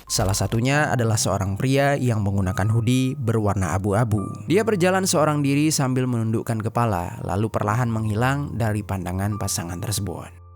Salah satunya adalah seorang pria yang menggunakan hoodie berwarna abu-abu. Dia berjalan seorang diri sambil menundukkan kepala, lalu perlahan menghilang dari pandangan pasangan tersebut.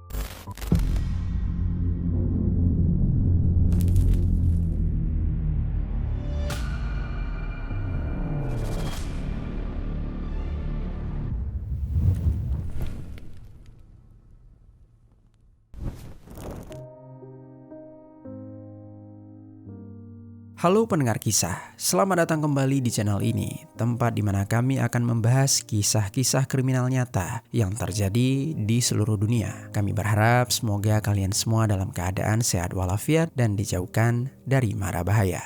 Halo pendengar kisah, selamat datang kembali di channel ini, tempat di mana kami akan membahas kisah-kisah kriminal nyata yang terjadi di seluruh dunia. Kami berharap semoga kalian semua dalam keadaan sehat walafiat dan dijauhkan dari mara bahaya.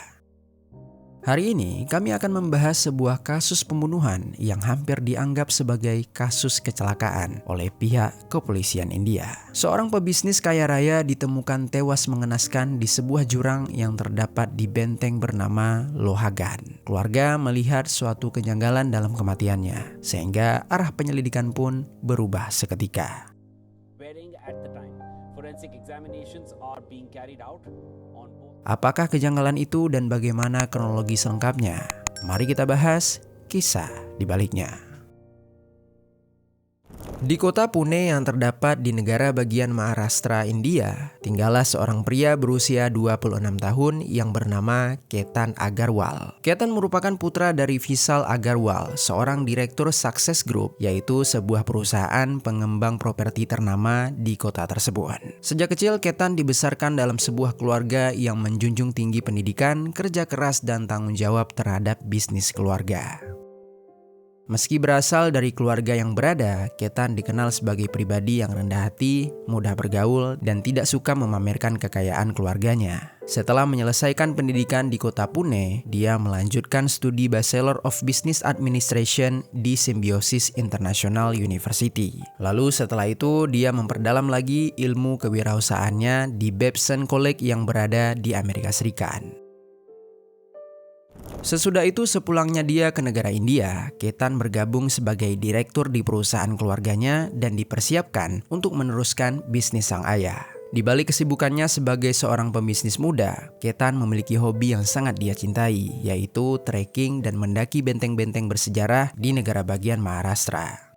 Hari ini kami akan membahas sebuah kasus pembunuhan yang hampir dianggap sebagai kasus kecelakaan oleh pihak kepolisian India. Seorang pebisnis kaya raya ditemukan tewas mengenaskan di sebuah jurang yang terdapat di benteng bernama Lohagan. Keluarga melihat suatu kejanggalan dalam kematiannya, sehingga arah penyelidikan pun berubah seketika. Apakah kejanggalan itu dan bagaimana kronologi selengkapnya? Mari kita bahas kisah di baliknya. Di kota Pune yang terdapat di negara bagian Maharashtra, India, tinggallah seorang pria berusia 26 tahun yang bernama Ketan Agarwal. Ketan merupakan putra dari Vishal Agarwal, seorang direktur Success Group, yaitu sebuah perusahaan pengembang properti ternama di kota tersebut. Sejak kecil, Ketan dibesarkan dalam sebuah keluarga yang menjunjung tinggi pendidikan, kerja keras, dan tanggung jawab terhadap bisnis keluarga. Meski berasal dari keluarga yang berada, Ketan dikenal sebagai pribadi yang rendah hati, mudah bergaul, dan tidak suka memamerkan kekayaan keluarganya. Setelah menyelesaikan pendidikan di kota Pune, dia melanjutkan studi Bachelor of Business Administration di Symbiosis International University. Lalu setelah itu, dia memperdalam lagi ilmu kewirausahaannya di Babson College yang berada di Amerika Serikat. Sesudah itu, sepulangnya dia ke negara India, Ketan bergabung sebagai direktur di perusahaan keluarganya dan dipersiapkan untuk meneruskan bisnis sang ayah. Di balik kesibukannya sebagai seorang pembisnis muda, Ketan memiliki hobi yang sangat dia cintai, yaitu trekking dan mendaki benteng-benteng bersejarah di negara bagian Maharashtra.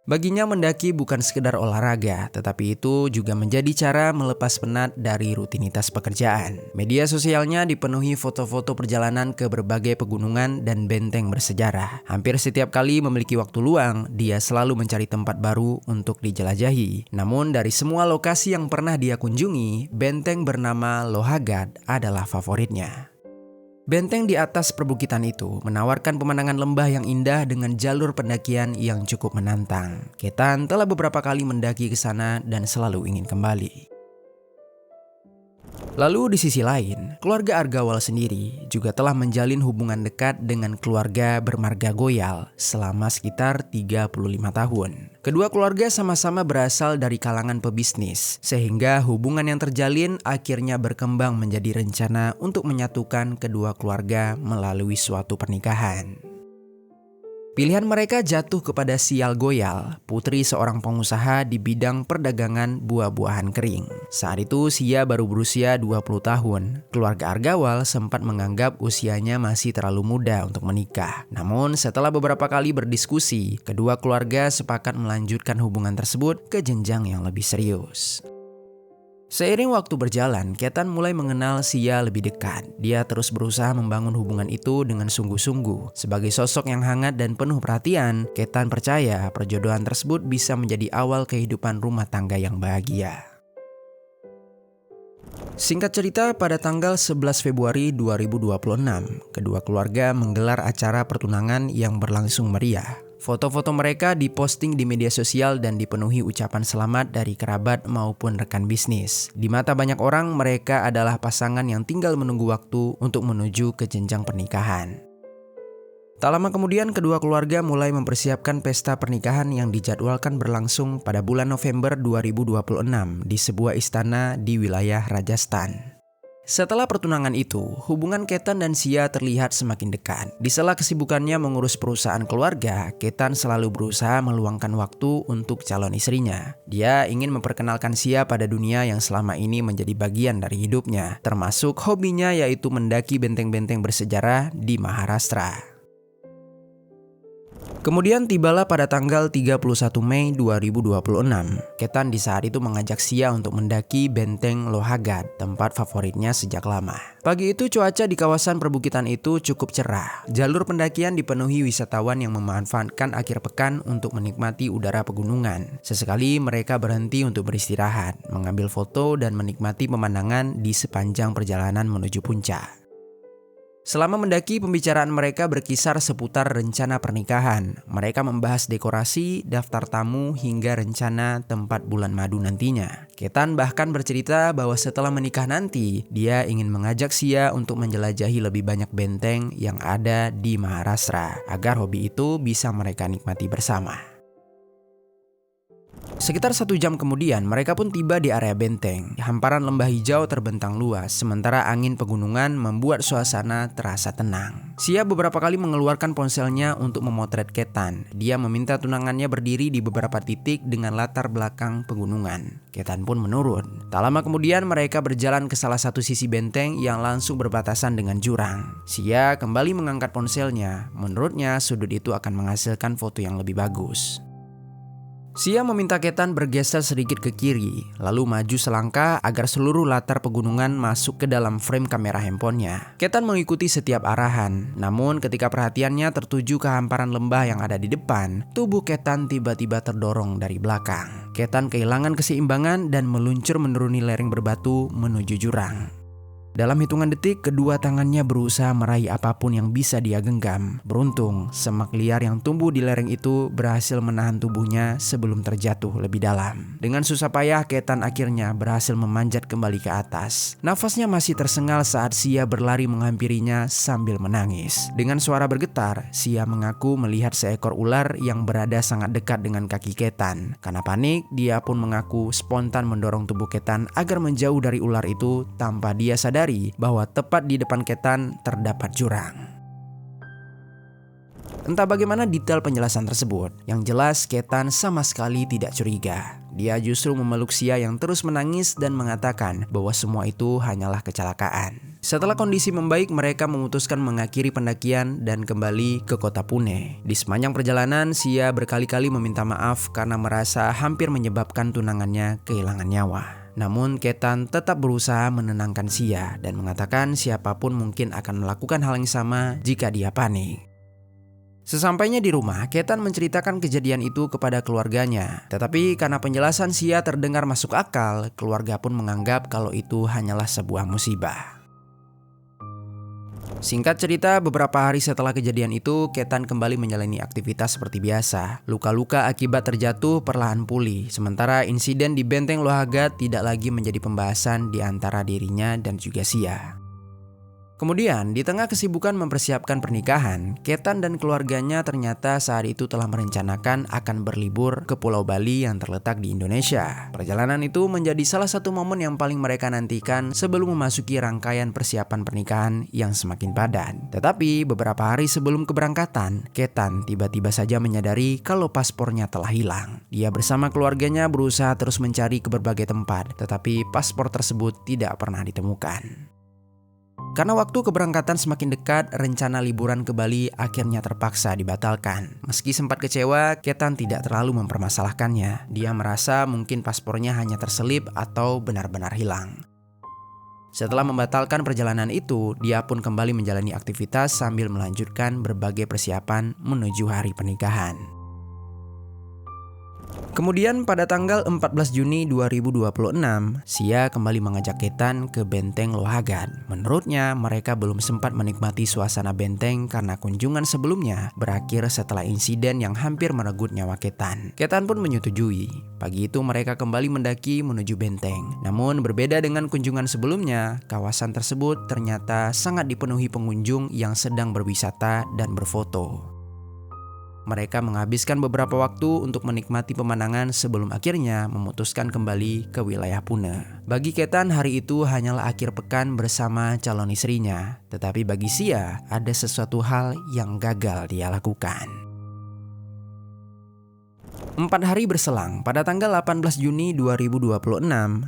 Baginya mendaki bukan sekedar olahraga, tetapi itu juga menjadi cara melepas penat dari rutinitas pekerjaan. Media sosialnya dipenuhi foto-foto perjalanan ke berbagai pegunungan dan benteng bersejarah. Hampir setiap kali memiliki waktu luang, dia selalu mencari tempat baru untuk dijelajahi. Namun dari semua lokasi yang pernah dia kunjungi, benteng bernama Lohagan adalah favoritnya. Benteng di atas perbukitan itu menawarkan pemandangan lembah yang indah dengan jalur pendakian yang cukup menantang. Ketan telah beberapa kali mendaki ke sana dan selalu ingin kembali. Lalu di sisi lain, keluarga Agarwal sendiri juga telah menjalin hubungan dekat dengan keluarga bermarga Goyal selama sekitar 35 tahun. Kedua keluarga sama-sama berasal dari kalangan pebisnis, sehingga hubungan yang terjalin akhirnya berkembang menjadi rencana untuk menyatukan kedua keluarga melalui suatu pernikahan. Pilihan mereka jatuh kepada Sial Goyal, putri seorang pengusaha di bidang perdagangan buah-buahan kering. Saat itu Sia baru berusia 20 tahun. Keluarga Agarwal sempat menganggap usianya masih terlalu muda untuk menikah. Namun setelah beberapa kali berdiskusi, kedua keluarga sepakat melanjutkan hubungan tersebut ke jenjang yang lebih serius. Seiring waktu berjalan, Ketan mulai mengenal Sia lebih dekat. Dia terus berusaha membangun hubungan itu dengan sungguh-sungguh. Sebagai sosok yang hangat dan penuh perhatian, Ketan percaya perjodohan tersebut bisa menjadi awal kehidupan rumah tangga yang bahagia. Singkat cerita, pada tanggal 11 Februari 2026, kedua keluarga menggelar acara pertunangan yang berlangsung meriah. Foto-foto mereka diposting di media sosial dan dipenuhi ucapan selamat dari kerabat maupun rekan bisnis. Di mata banyak orang, mereka adalah pasangan yang tinggal menunggu waktu untuk menuju ke jenjang pernikahan. Tak lama kemudian, kedua keluarga mulai mempersiapkan pesta pernikahan yang dijadwalkan berlangsung pada bulan November 2026 di sebuah istana di wilayah Rajasthan. Setelah pertunangan itu, hubungan Ketan dan Sia terlihat semakin dekat. Di sela kesibukannya mengurus perusahaan keluarga, Ketan selalu berusaha meluangkan waktu untuk calon istrinya. Dia ingin memperkenalkan Sia pada dunia yang selama ini menjadi bagian dari hidupnya, termasuk hobinya yaitu mendaki benteng-benteng bersejarah di Maharashtra. Kemudian tibalah pada tanggal 31 Mei 2026. Ketan di saat itu mengajak Sia untuk mendaki benteng Lohagat, tempat favoritnya sejak lama. Pagi itu cuaca di kawasan perbukitan itu cukup cerah. Jalur pendakian dipenuhi wisatawan yang memanfaatkan akhir pekan untuk menikmati udara pegunungan. Sesekali mereka berhenti untuk beristirahat, mengambil foto dan menikmati pemandangan di sepanjang perjalanan menuju puncak. Selama mendaki, pembicaraan mereka berkisar seputar rencana pernikahan. Mereka membahas dekorasi, daftar tamu, hingga rencana tempat bulan madu nantinya. Ketan bahkan bercerita bahwa setelah menikah nanti, dia ingin mengajak Sia untuk menjelajahi lebih banyak benteng yang ada di Maharashtra, agar hobi itu bisa mereka nikmati bersama. Sekitar 1 jam kemudian, mereka pun tiba di area benteng. Hamparan lembah hijau terbentang luas, sementara angin pegunungan membuat suasana terasa tenang. Sia beberapa kali mengeluarkan ponselnya untuk memotret Ketan. Dia meminta tunangannya berdiri di beberapa titik dengan latar belakang pegunungan. Ketan pun menurut. Tak lama kemudian, mereka berjalan ke salah satu sisi benteng yang langsung berbatasan dengan jurang. Sia kembali mengangkat ponselnya. Menurutnya, sudut itu akan menghasilkan foto yang lebih bagus. Sia meminta Ketan bergeser sedikit ke kiri, lalu maju selangkah agar seluruh latar pegunungan masuk ke dalam frame kamera handphonenya. Ketan mengikuti setiap arahan, namun ketika perhatiannya tertuju ke hamparan lembah yang ada di depan, tubuh Ketan tiba-tiba terdorong dari belakang. Ketan kehilangan keseimbangan dan meluncur menuruni lereng berbatu menuju jurang. Dalam hitungan detik, kedua tangannya berusaha meraih apapun yang bisa dia genggam. Beruntung, semak liar yang tumbuh di lereng itu berhasil menahan tubuhnya sebelum terjatuh lebih dalam. Dengan susah payah, Ketan akhirnya berhasil memanjat kembali ke atas. Nafasnya masih tersengal saat Sia berlari menghampirinya sambil menangis. Dengan suara bergetar, Sia mengaku melihat seekor ular yang berada sangat dekat dengan kaki Ketan. Karena panik, dia pun mengaku spontan mendorong tubuh Ketan agar menjauh dari ular itu tanpa dia sadari bahwa tepat di depan Ketan terdapat jurang. Entah bagaimana detail penjelasan tersebut, yang jelas Ketan sama sekali tidak curiga. Dia justru memeluk Sia yang terus menangis dan mengatakan bahwa semua itu hanyalah kecelakaan. Setelah kondisi membaik, mereka memutuskan mengakhiri pendakian dan kembali ke kota Pune. Di sepanjang perjalanan, Sia berkali-kali meminta maaf karena merasa hampir menyebabkan tunangannya kehilangan nyawa. Namun Ketan tetap berusaha menenangkan Sia dan mengatakan siapapun mungkin akan melakukan hal yang sama jika dia panik. Sesampainya di rumah, Ketan menceritakan kejadian itu kepada keluarganya. Tetapi karena penjelasan Sia terdengar masuk akal, keluarga pun menganggap kalau itu hanyalah sebuah musibah. Singkat cerita, beberapa hari setelah kejadian itu, Ketan kembali menjalani aktivitas seperti biasa. Luka-luka akibat terjatuh perlahan pulih, sementara insiden di benteng Lohagat tidak lagi menjadi pembahasan di antara dirinya dan juga Sia. Kemudian, di tengah kesibukan mempersiapkan pernikahan, Ketan dan keluarganya ternyata saat itu telah merencanakan akan berlibur ke Pulau Bali yang terletak di Indonesia. Perjalanan itu menjadi salah satu momen yang paling mereka nantikan sebelum memasuki rangkaian persiapan pernikahan yang semakin padat. Tetapi beberapa hari sebelum keberangkatan, Ketan tiba-tiba saja menyadari kalau paspornya telah hilang. Dia bersama keluarganya berusaha terus mencari ke berbagai tempat, tetapi paspor tersebut tidak pernah ditemukan. Karena waktu keberangkatan semakin dekat, rencana liburan ke Bali akhirnya terpaksa dibatalkan. Meski sempat kecewa, Ketan tidak terlalu mempermasalahkannya. Dia merasa mungkin paspornya hanya terselip atau benar-benar hilang. Setelah membatalkan perjalanan itu, dia pun kembali menjalani aktivitas sambil melanjutkan berbagai persiapan menuju hari pernikahan. Kemudian pada tanggal 14 Juni 2026, Sia kembali mengajak Ketan ke benteng Lohagat. Menurutnya, mereka belum sempat menikmati suasana benteng karena kunjungan sebelumnya berakhir setelah insiden yang hampir merenggut nyawa Ketan. Ketan pun menyetujui. Pagi itu mereka kembali mendaki menuju benteng. Namun berbeda dengan kunjungan sebelumnya, kawasan tersebut ternyata sangat dipenuhi pengunjung yang sedang berwisata dan berfoto. Mereka menghabiskan beberapa waktu untuk menikmati pemandangan sebelum akhirnya memutuskan kembali ke wilayah Pune. Bagi Ketan, hari itu hanyalah akhir pekan bersama calon istrinya. Tetapi bagi Sia, ada sesuatu hal yang gagal dia lakukan. 4 hari berselang, pada tanggal 18 Juni 2026,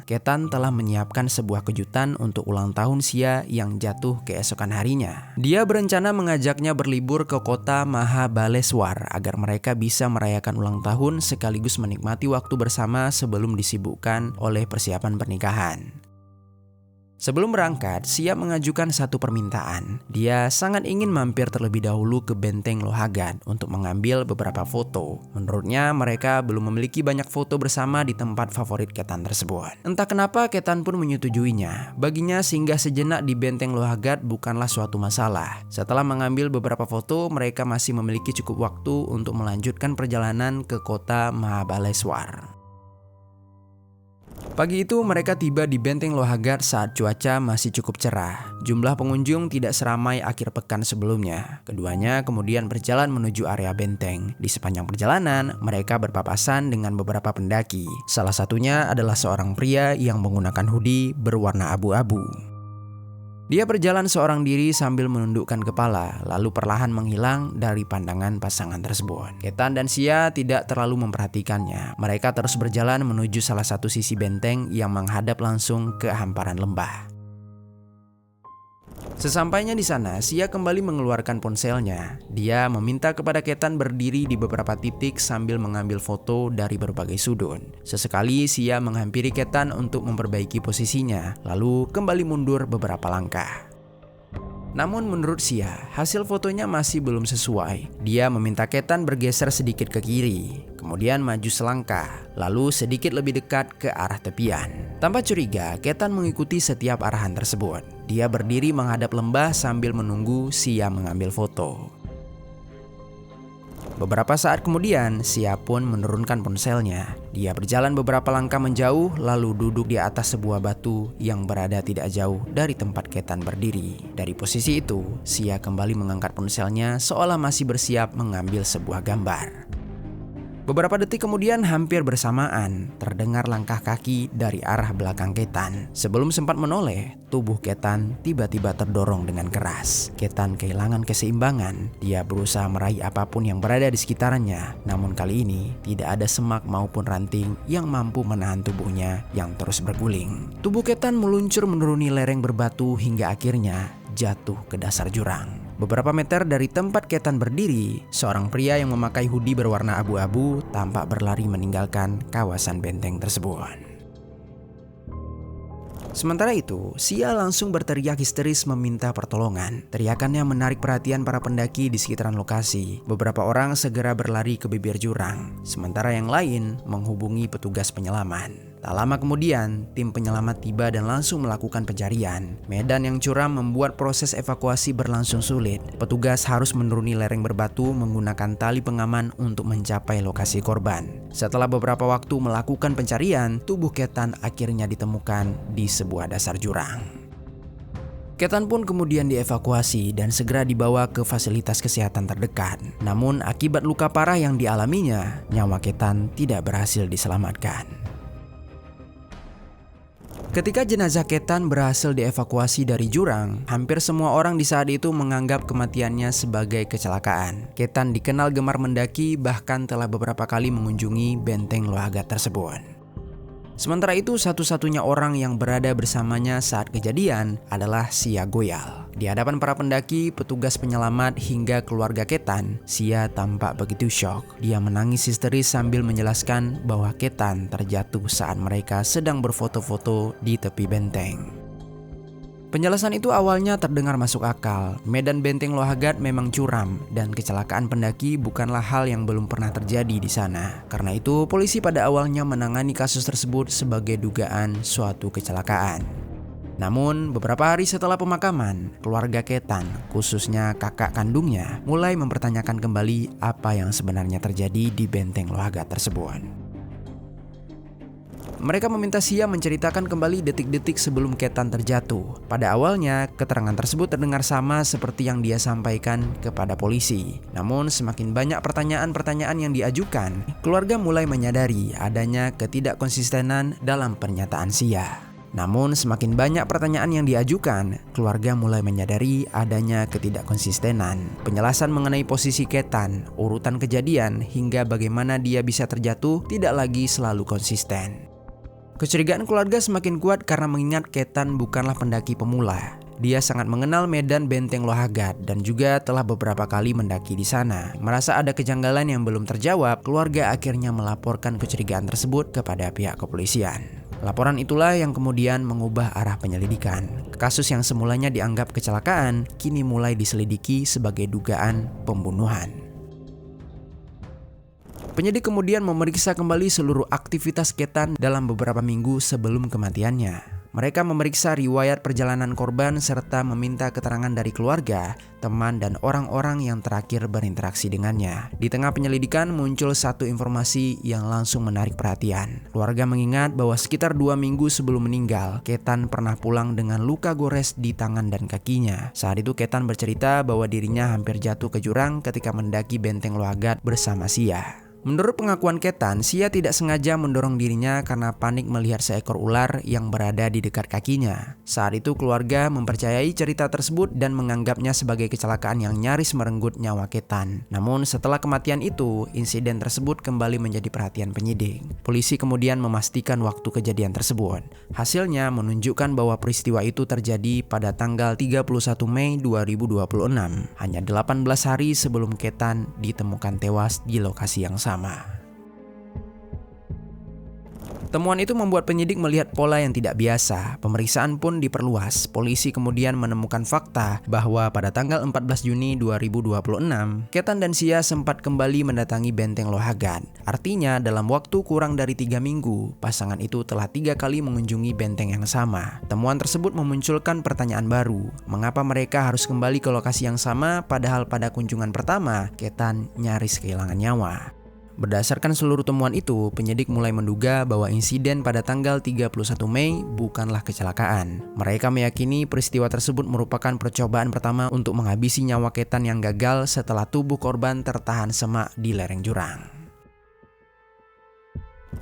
Ketan telah menyiapkan sebuah kejutan untuk ulang tahun Sia yang jatuh keesokan harinya. Dia berencana mengajaknya berlibur ke kota Mahabaleshwar agar mereka bisa merayakan ulang tahun sekaligus menikmati waktu bersama sebelum disibukkan oleh persiapan pernikahan. Sebelum berangkat, Sia mengajukan satu permintaan. Dia sangat ingin mampir terlebih dahulu ke benteng Lohagat untuk mengambil beberapa foto. Menurutnya, mereka belum memiliki banyak foto bersama di tempat favorit Ketan tersebut. Entah kenapa Ketan pun menyetujuinya. Baginya singgah sejenak di benteng Lohagat bukanlah suatu masalah. Setelah mengambil beberapa foto, mereka masih memiliki cukup waktu untuk melanjutkan perjalanan ke kota Mahabaleshwar. Pagi itu mereka tiba di benteng Lohagat saat cuaca masih cukup cerah. Jumlah pengunjung tidak seramai akhir pekan sebelumnya. Keduanya kemudian berjalan menuju area benteng. Di sepanjang perjalanan, mereka berpapasan dengan beberapa pendaki. Salah satunya adalah seorang pria yang menggunakan hoodie berwarna abu-abu. Dia berjalan seorang diri sambil menundukkan kepala, lalu perlahan menghilang dari pandangan pasangan tersebut. Ketan dan Sia tidak terlalu memperhatikannya. Mereka terus berjalan menuju salah satu sisi benteng yang menghadap langsung ke hamparan lembah. Sesampainya di sana, Sia kembali mengeluarkan ponselnya. Dia meminta kepada Ketan berdiri di beberapa titik sambil mengambil foto dari berbagai sudut. Sesekali Sia menghampiri Ketan untuk memperbaiki posisinya, lalu kembali mundur beberapa langkah. Namun menurut Sia, hasil fotonya masih belum sesuai. Dia meminta Ketan bergeser sedikit ke kiri, kemudian maju selangkah, lalu sedikit lebih dekat ke arah tepian. Tanpa curiga, Ketan mengikuti setiap arahan tersebut. Dia berdiri menghadap lembah sambil menunggu Sia mengambil foto. Beberapa saat kemudian, Sia pun menurunkan ponselnya. Dia berjalan beberapa langkah menjauh, lalu duduk di atas sebuah batu yang berada tidak jauh dari tempat Ketan berdiri. Dari posisi itu, Sia kembali mengangkat ponselnya seolah masih bersiap mengambil sebuah gambar. Beberapa detik kemudian, hampir bersamaan, terdengar langkah kaki dari arah belakang Ketan. Sebelum sempat menoleh, tubuh Ketan tiba-tiba terdorong dengan keras. Ketan kehilangan keseimbangan. Dia berusaha meraih apapun yang berada di sekitarnya. Namun kali ini, tidak ada semak maupun ranting yang mampu menahan tubuhnya yang terus berguling. Tubuh Ketan meluncur menuruni lereng berbatu hingga akhirnya jatuh ke dasar jurang. Beberapa meter dari tempat Ketan berdiri, seorang pria yang memakai hoodie berwarna abu-abu tampak berlari meninggalkan kawasan benteng tersebut. Sementara itu, Sia langsung berteriak histeris meminta pertolongan. Teriakannya menarik perhatian para pendaki di sekitaran lokasi. Beberapa orang segera berlari ke bibir jurang, sementara yang lain menghubungi petugas penyelaman. Tak lama kemudian, tim penyelamat tiba dan langsung melakukan pencarian. Medan yang curam membuat proses evakuasi berlangsung sulit. Petugas harus menuruni lereng berbatu menggunakan tali pengaman untuk mencapai lokasi korban. Setelah beberapa waktu melakukan pencarian, tubuh Ketan akhirnya ditemukan di sebuah dasar jurang. Ketan pun kemudian dievakuasi dan segera dibawa ke fasilitas kesehatan terdekat. Namun akibat luka parah yang dialaminya, nyawa Ketan tidak berhasil diselamatkan. Ketika jenazah Ketan berhasil dievakuasi dari jurang, hampir semua orang di saat itu menganggap kematiannya sebagai kecelakaan. Ketan dikenal gemar mendaki, bahkan telah beberapa kali mengunjungi benteng Lohagat tersebut. Sementara itu, satu-satunya orang yang berada bersamanya saat kejadian adalah Sia Goyal. Di hadapan para pendaki, petugas penyelamat hingga keluarga Ketan, Sia tampak begitu syok. Dia menangis histeris sambil menjelaskan bahwa Ketan terjatuh saat mereka sedang berfoto-foto di tepi benteng. Penjelasan itu awalnya terdengar masuk akal. Medan benteng Lohagat memang curam dan kecelakaan pendaki bukanlah hal yang belum pernah terjadi di sana. Karena itu, polisi pada awalnya menangani kasus tersebut sebagai dugaan suatu kecelakaan. Namun, beberapa hari setelah pemakaman, keluarga Ketan, khususnya kakak kandungnya, mulai mempertanyakan kembali apa yang sebenarnya terjadi di benteng Lohagat tersebut. Mereka meminta Xia menceritakan kembali detik-detik sebelum Ketan terjatuh. Pada awalnya, keterangan tersebut terdengar sama seperti yang dia sampaikan kepada polisi. Namun, semakin banyak pertanyaan-pertanyaan yang diajukan, keluarga mulai menyadari adanya ketidakkonsistenan dalam pernyataan Xia. Namun, semakin banyak pertanyaan yang diajukan, keluarga mulai menyadari adanya ketidakkonsistenan. Penjelasan mengenai posisi Ketan, urutan kejadian, hingga bagaimana dia bisa terjatuh tidak lagi selalu konsisten. Kecurigaan keluarga semakin kuat karena mengingat Ketan bukanlah pendaki pemula. Dia sangat mengenal medan Benteng Lohagat dan juga telah beberapa kali mendaki di sana. Merasa ada kejanggalan yang belum terjawab, keluarga akhirnya melaporkan kecurigaan tersebut kepada pihak kepolisian. Laporan itulah yang kemudian mengubah arah penyelidikan. Kasus yang semulanya dianggap kecelakaan, kini mulai diselidiki sebagai dugaan pembunuhan. Penyidik kemudian memeriksa kembali seluruh aktivitas Ketan dalam beberapa minggu sebelum kematiannya. Mereka memeriksa riwayat perjalanan korban serta meminta keterangan dari keluarga, teman, dan orang-orang yang terakhir berinteraksi dengannya. Di tengah penyelidikan muncul satu informasi yang langsung menarik perhatian. Keluarga mengingat bahwa sekitar 2 minggu sebelum meninggal, Ketan pernah pulang dengan luka gores di tangan dan kakinya. Saat itu Ketan bercerita bahwa dirinya hampir jatuh ke jurang ketika mendaki Benteng Lohagat bersama Xia. Menurut pengakuan Ketan, Xia tidak sengaja mendorong dirinya karena panik melihat seekor ular yang berada di dekat kakinya. Saat itu keluarga mempercayai cerita tersebut dan menganggapnya sebagai kecelakaan yang nyaris merenggut nyawa Ketan. Namun setelah kematian itu, insiden tersebut kembali menjadi perhatian penyidik. Polisi kemudian memastikan waktu kejadian tersebut. Hasilnya menunjukkan bahwa peristiwa itu terjadi pada tanggal 31 Mei 2026, hanya 18 hari sebelum Ketan ditemukan tewas di lokasi yang sama. Temuan itu membuat penyidik melihat pola yang tidak biasa. Pemeriksaan pun diperluas. Polisi kemudian menemukan fakta bahwa pada tanggal 14 Juni 2026, Ketan dan Xia sempat kembali mendatangi Benteng Lohagat. Artinya dalam waktu kurang dari 3 minggu, pasangan itu telah 3 kali mengunjungi benteng yang sama. Temuan tersebut memunculkan pertanyaan baru. Mengapa mereka harus kembali ke lokasi yang sama padahal pada kunjungan pertama, Ketan nyaris kehilangan nyawa? Berdasarkan seluruh temuan itu, penyidik mulai menduga bahwa insiden pada tanggal 31 Mei bukanlah kecelakaan. Mereka meyakini peristiwa tersebut merupakan percobaan pertama untuk menghabisi nyawa Ketan yang gagal setelah tubuh korban tertahan semak di lereng jurang.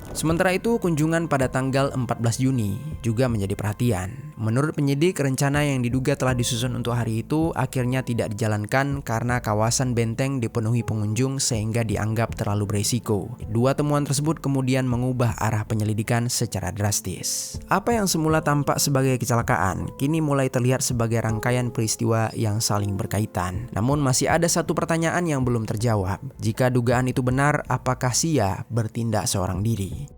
Sementara itu, kunjungan pada tanggal 14 Juni juga menjadi perhatian. Menurut penyidik, rencana yang diduga telah disusun untuk hari itu akhirnya tidak dijalankan karena kawasan benteng dipenuhi pengunjung sehingga dianggap terlalu berisiko. Dua temuan tersebut kemudian mengubah arah penyelidikan secara drastis. Apa yang semula tampak sebagai kecelakaan, kini mulai terlihat sebagai rangkaian peristiwa yang saling berkaitan. Namun masih ada satu pertanyaan yang belum terjawab. Jika dugaan itu benar, apakah Xia bertindak seorang diri?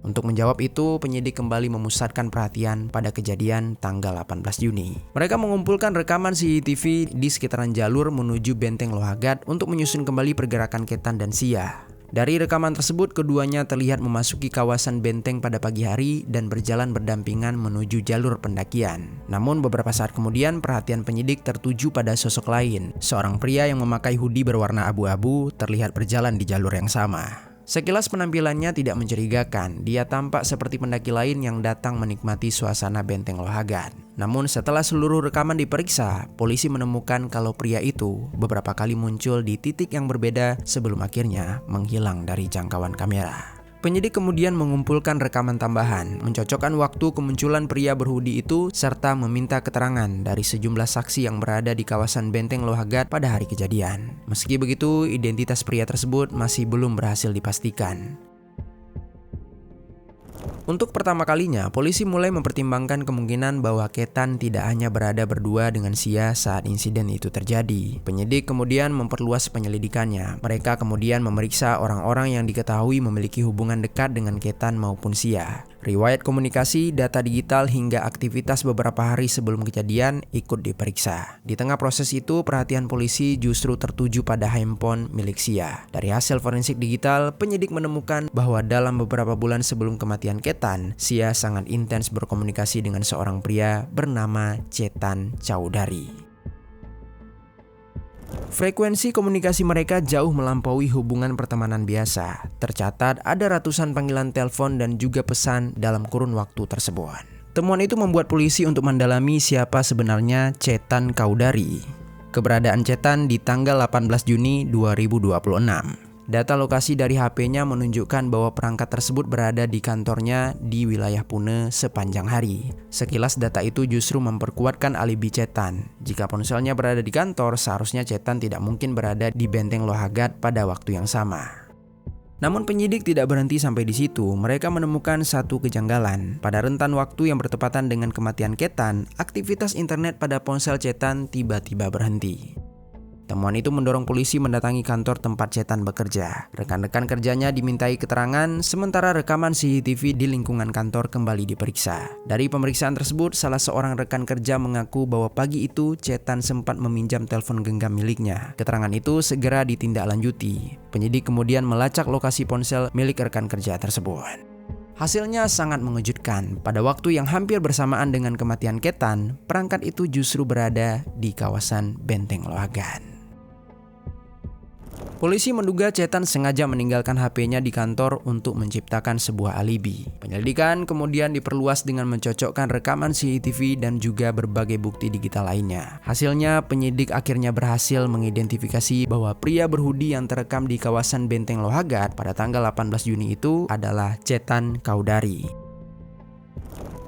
Untuk menjawab itu, penyidik kembali memusatkan perhatian pada kejadian tanggal 18 Juni. Mereka mengumpulkan rekaman CCTV di sekitaran jalur menuju Benteng Lohagat untuk menyusun kembali pergerakan Ketan dan Xia. Dari rekaman tersebut, keduanya terlihat memasuki kawasan benteng pada pagi hari dan berjalan berdampingan menuju jalur pendakian. Namun beberapa saat kemudian, perhatian penyidik tertuju pada sosok lain. Seorang pria yang memakai hoodie berwarna abu-abu terlihat berjalan di jalur yang sama. Sekilas penampilannya tidak mencurigakan. Dia tampak seperti pendaki lain yang datang menikmati suasana Benteng Lohagat. Namun setelah seluruh rekaman diperiksa, polisi menemukan kalau pria itu beberapa kali muncul di titik yang berbeda sebelum akhirnya menghilang dari jangkauan kamera. Penyidik kemudian mengumpulkan rekaman tambahan, mencocokkan waktu kemunculan pria berhoodie itu, serta meminta keterangan dari sejumlah saksi yang berada di kawasan Benteng Lohagat pada hari kejadian. Meski begitu, identitas pria tersebut masih belum berhasil dipastikan. Untuk pertama kalinya, polisi mulai mempertimbangkan kemungkinan bahwa Ketan tidak hanya berada berdua dengan Xia saat insiden itu terjadi. Penyidik kemudian memperluas penyelidikannya. Mereka kemudian memeriksa orang-orang yang diketahui memiliki hubungan dekat dengan Ketan maupun Xia. Riwayat komunikasi, data digital, hingga aktivitas beberapa hari sebelum kejadian ikut diperiksa. Di tengah proses itu, perhatian polisi justru tertuju pada handphone milik Xia. Dari hasil forensik digital, penyidik menemukan bahwa dalam beberapa bulan sebelum kematian Ketan, Xia sangat intens berkomunikasi dengan seorang pria bernama Chetan Chowdhury. Frekuensi komunikasi mereka jauh melampaui hubungan pertemanan biasa. Tercatat ada ratusan panggilan telepon dan juga pesan dalam kurun waktu tersebut. Temuan itu membuat polisi untuk mendalami siapa sebenarnya Chetan Caudhary. Keberadaan Chetan di tanggal 18 Juni 2026. Data lokasi dari HP-nya menunjukkan bahwa perangkat tersebut berada di kantornya di wilayah Pune sepanjang hari. Sekilas data itu justru memperkuatkan alibi Chetan. Jika ponselnya berada di kantor, seharusnya Chetan tidak mungkin berada di Benteng Lohagat pada waktu yang sama. Namun penyidik tidak berhenti sampai di situ. Mereka menemukan satu kejanggalan. Pada rentan waktu yang bertepatan dengan kematian Chetan, aktivitas internet pada ponsel Chetan tiba-tiba berhenti. Temuan itu mendorong polisi mendatangi kantor tempat Chetan bekerja. Rekan-rekan kerjanya dimintai keterangan, sementara rekaman CCTV di lingkungan kantor kembali diperiksa. Dari pemeriksaan tersebut, salah seorang rekan kerja mengaku bahwa pagi itu Chetan sempat meminjam telepon genggam miliknya. Keterangan itu segera ditindaklanjuti. Penyidik kemudian melacak lokasi ponsel milik rekan kerja tersebut. Hasilnya sangat mengejutkan. Pada waktu yang hampir bersamaan dengan kematian Chetan, perangkat itu justru berada di kawasan Benteng Lohagat. Polisi menduga Chetan sengaja meninggalkan HP-nya di kantor untuk menciptakan sebuah alibi. Penyelidikan kemudian diperluas dengan mencocokkan rekaman CCTV dan juga berbagai bukti digital lainnya. Hasilnya, penyidik akhirnya berhasil mengidentifikasi bahwa pria berhoodie yang terekam di kawasan Benteng Lohagat pada tanggal 18 Juni itu adalah Chetan Caudhary.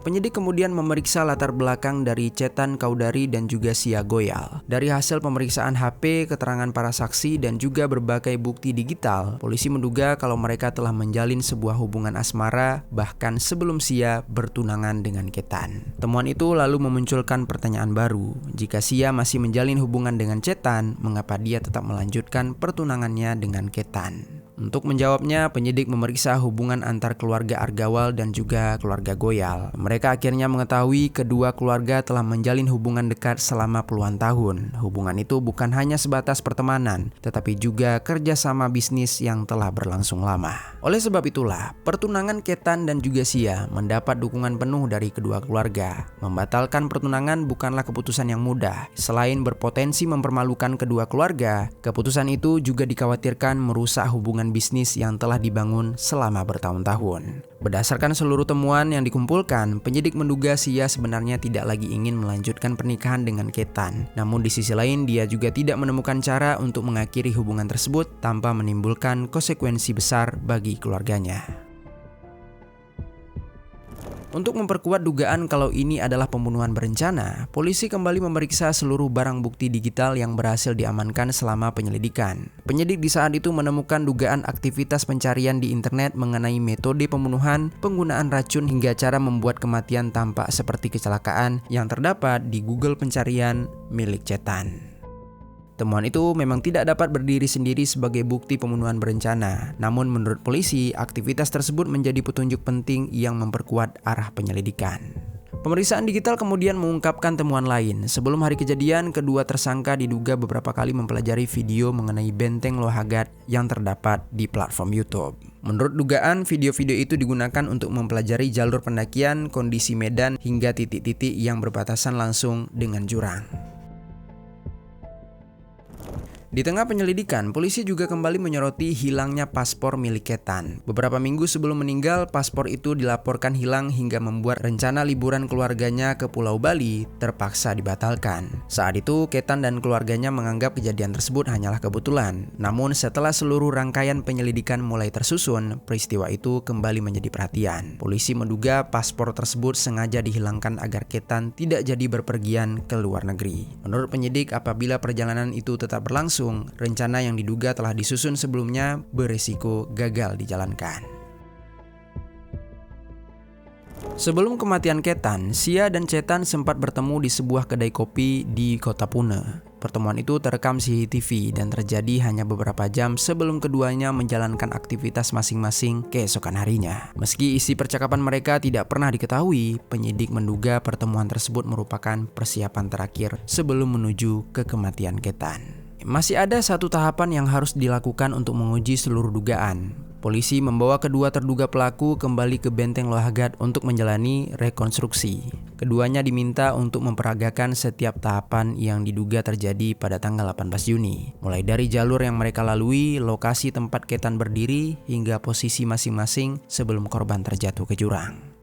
Penyidik kemudian memeriksa latar belakang dari Chetan Caudhary dan juga Sia Goyal. Dari hasil pemeriksaan HP, keterangan para saksi, dan juga berbagai bukti digital, polisi menduga kalau mereka telah menjalin sebuah hubungan asmara bahkan sebelum Sia bertunangan dengan Chetan. Temuan itu lalu memunculkan pertanyaan baru. Jika Sia masih menjalin hubungan dengan Chetan, mengapa dia tetap melanjutkan pertunangannya dengan Chetan? Untuk menjawabnya, penyidik memeriksa hubungan antar keluarga Argawal dan juga keluarga Goyal. Mereka akhirnya mengetahui kedua keluarga telah menjalin hubungan dekat selama puluhan tahun. Hubungan itu bukan hanya sebatas pertemanan, tetapi juga kerjasama bisnis yang telah berlangsung lama. Oleh sebab itulah, pertunangan Chetan dan juga Sia mendapat dukungan penuh dari kedua keluarga. Membatalkan pertunangan bukanlah keputusan yang mudah. Selain berpotensi mempermalukan kedua keluarga, keputusan itu juga dikhawatirkan merusak hubungan bisnis yang telah dibangun selama bertahun-tahun. Berdasarkan seluruh temuan yang dikumpulkan, penyidik menduga Sia sebenarnya tidak lagi ingin melanjutkan pernikahan dengan Chetan. Namun di sisi lain, dia juga tidak menemukan cara untuk mengakhiri hubungan tersebut tanpa menimbulkan konsekuensi besar bagi keluarganya. Untuk memperkuat dugaan kalau ini adalah pembunuhan berencana, polisi kembali memeriksa seluruh barang bukti digital yang berhasil diamankan selama penyelidikan. Penyidik di saat itu menemukan dugaan aktivitas pencarian di internet mengenai metode pembunuhan, penggunaan racun hingga cara membuat kematian tampak seperti kecelakaan yang terdapat di Google pencarian milik Chetan. Temuan itu memang tidak dapat berdiri sendiri sebagai bukti pembunuhan berencana. Namun menurut polisi, aktivitas tersebut menjadi petunjuk penting yang memperkuat arah penyelidikan. Pemeriksaan digital kemudian mengungkapkan temuan lain. Sebelum hari kejadian, kedua tersangka diduga beberapa kali mempelajari video mengenai Benteng Lohagat yang terdapat di platform YouTube. Menurut dugaan, video-video itu digunakan untuk mempelajari jalur pendakian, kondisi medan, hingga titik-titik yang berbatasan langsung dengan jurang. Di tengah penyelidikan, polisi juga kembali menyoroti hilangnya paspor milik Chetan. Beberapa minggu sebelum meninggal, paspor itu dilaporkan hilang hingga membuat rencana liburan keluarganya ke Pulau Bali terpaksa dibatalkan. Saat itu, Chetan dan keluarganya menganggap kejadian tersebut hanyalah kebetulan. Namun setelah seluruh rangkaian penyelidikan mulai tersusun, peristiwa itu kembali menjadi perhatian. Polisi menduga paspor tersebut sengaja dihilangkan agar Chetan tidak jadi berpergian ke luar negeri. Menurut penyidik, apabila perjalanan itu tetap berlangsung, rencana yang diduga telah disusun sebelumnya beresiko gagal dijalankan. Sebelum kematian Chetan, Sia dan Chetan sempat bertemu di sebuah kedai kopi di kota Pune. Pertemuan itu terekam CCTV dan terjadi hanya beberapa jam sebelum keduanya menjalankan aktivitas masing-masing keesokan harinya. Meski isi percakapan mereka tidak pernah diketahui, penyidik menduga pertemuan tersebut merupakan persiapan terakhir sebelum menuju ke kematian Chetan. masih ada satu tahapan yang harus dilakukan untuk menguji seluruh dugaan. Polisi membawa kedua terduga pelaku kembali ke Benteng Lohagat untuk menjalani rekonstruksi. Keduanya diminta untuk memperagakan setiap tahapan yang diduga terjadi pada tanggal 18 Juni. Mulai dari jalur yang mereka lalui, lokasi tempat Ketan berdiri, hingga posisi masing-masing sebelum korban terjatuh ke jurang.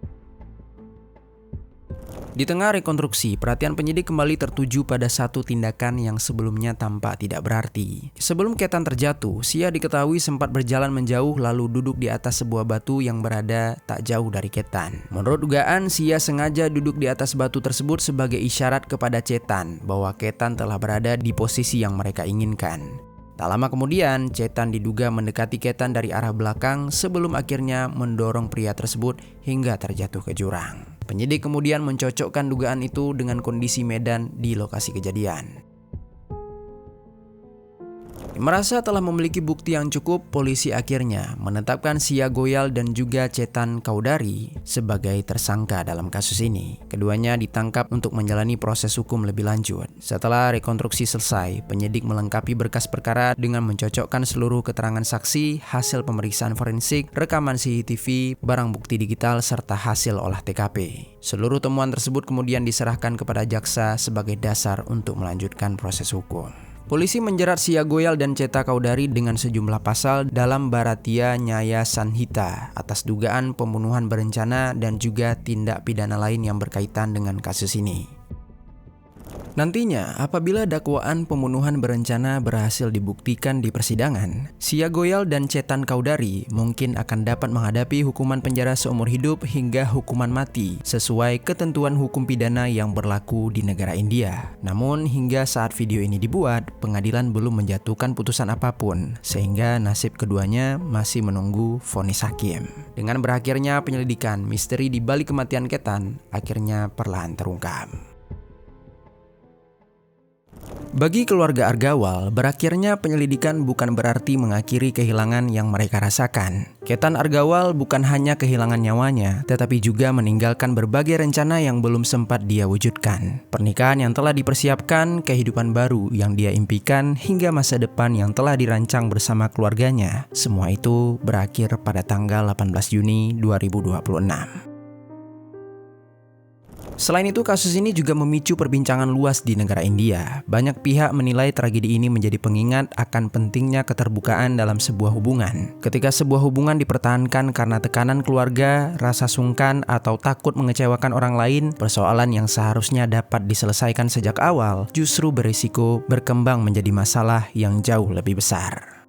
Di tengah rekonstruksi, perhatian penyidik kembali tertuju pada satu tindakan yang sebelumnya tampak tidak berarti. Sebelum Ketan terjatuh, Sia diketahui sempat berjalan menjauh lalu duduk di atas sebuah batu yang berada tak jauh dari Ketan. Menurut dugaan, Sia sengaja duduk di atas batu tersebut sebagai isyarat kepada Cetan bahwa Ketan telah berada di posisi yang mereka inginkan. Tak lama kemudian, Cetan diduga mendekati Ketan dari arah belakang sebelum akhirnya mendorong pria tersebut hingga terjatuh ke jurang. Penyidik kemudian mencocokkan dugaan itu dengan kondisi medan di lokasi kejadian. Merasa telah memiliki bukti yang cukup, polisi akhirnya menetapkan Sia Goyal dan juga Cetan Kaudari sebagai tersangka dalam kasus ini. Keduanya ditangkap untuk menjalani proses hukum lebih lanjut. Setelah rekonstruksi selesai, penyidik melengkapi berkas perkara dengan mencocokkan seluruh keterangan saksi, hasil pemeriksaan forensik, rekaman CCTV, barang bukti digital, serta hasil olah TKP. Seluruh temuan tersebut kemudian diserahkan kepada jaksa sebagai dasar untuk melanjutkan proses hukum. Polisi menjerat Sia Goyal dan Ceta Kaudari dengan sejumlah pasal dalam Bharatiya Nyaya Sanhita atas dugaan pembunuhan berencana dan juga tindak pidana lain yang berkaitan dengan kasus ini. Nantinya, apabila dakwaan pembunuhan berencana berhasil dibuktikan di persidangan, Sia Goyal dan Cetan Kaudari mungkin akan dapat menghadapi hukuman penjara seumur hidup hingga hukuman mati sesuai ketentuan hukum pidana yang berlaku di negara India. Namun, hingga saat video ini dibuat, pengadilan belum menjatuhkan putusan apapun, sehingga nasib keduanya masih menunggu vonis hakim. Dengan berakhirnya penyelidikan, misteri di balik kematian Ketan akhirnya perlahan terungkap. Bagi keluarga Argawal, berakhirnya penyelidikan bukan berarti mengakhiri kehilangan yang mereka rasakan. Ketan Argawal bukan hanya kehilangan nyawanya, tetapi juga meninggalkan berbagai rencana yang belum sempat dia wujudkan. Pernikahan yang telah dipersiapkan, kehidupan baru yang dia impikan, hingga masa depan yang telah dirancang bersama keluarganya. Semua itu berakhir pada tanggal 18 Juni 2026. Selain itu, kasus ini juga memicu perbincangan luas di negara India. Banyak pihak menilai tragedi ini menjadi pengingat akan pentingnya keterbukaan dalam sebuah hubungan. Ketika sebuah hubungan dipertahankan karena tekanan keluarga, rasa sungkan, atau takut mengecewakan orang lain, persoalan yang seharusnya dapat diselesaikan sejak awal justru berisiko berkembang menjadi masalah yang jauh lebih besar.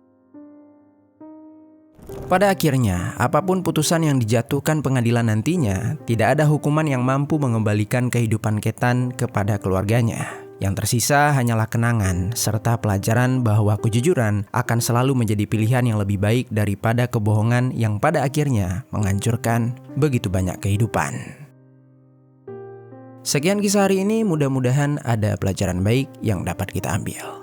Pada akhirnya, apapun putusan yang dijatuhkan pengadilan nantinya, tidak ada hukuman yang mampu mengembalikan kehidupan Ketan kepada keluarganya. Yang tersisa hanyalah kenangan, serta pelajaran bahwa kejujuran akan selalu menjadi pilihan yang lebih baik daripada kebohongan yang pada akhirnya menghancurkan begitu banyak kehidupan. Sekian kisah hari ini, mudah-mudahan ada pelajaran baik yang dapat kita ambil.